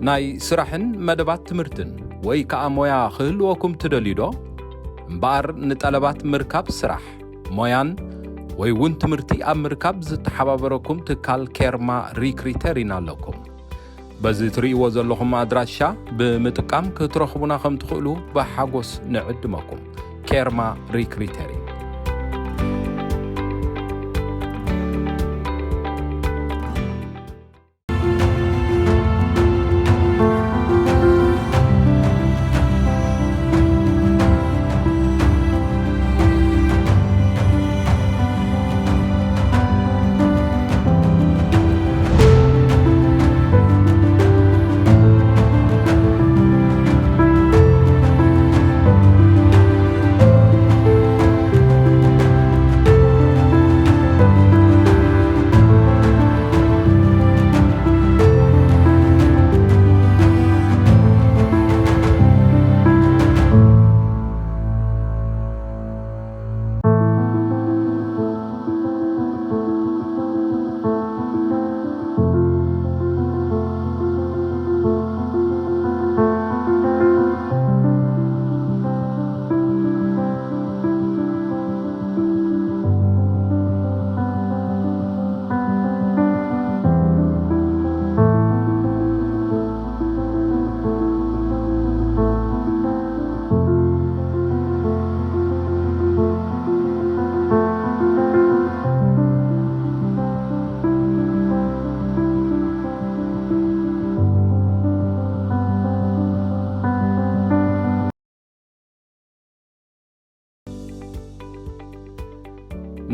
ናይ ስራሕን መደባት ትምህርትን ወይ ከዓ ሞያ ክህልወኩም ትደልዩዶ? እምበር ንጠለባት ምርካብ ስራሕ ሞያን ወይ እውን ትምህርቲ ኣብ ምርካብ ዝተሓባበረኩም ትካል ኬርማ ሪክሪተር ኢና ኣለኩም። በዚ ትርእይዎ ዘለኹም ኣድራሻ ብምጥቃም ክትረኽቡና ከም ትኽእሉ ብሓጎስ ንዕድመኩም። ኬርማ ሪክሪተር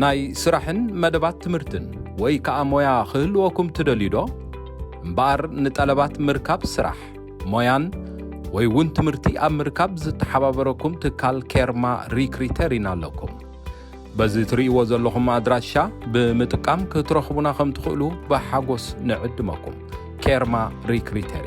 ናይ ስራሕን መደባት ትምህርትን ወይ ከዓ ሞያ ክህልወኩም ትደልዩዶ? እምበር ንጠለባት ምርካብ ስራሕ ሞያን ወይ እውን ትምህርቲ ኣብ ምርካብ ዝተሓባበረኩም ትካል ኬርማ ሪክሪተር ኢና ኣለኩም። በዚ ትርእይዎ ዘለኹም ኣድራሻ ብምጥቃም ክትረኽቡና ከም ትኽእሉ ብሓጎስ ንዕድመኩም። ኬርማ ሪክሪተር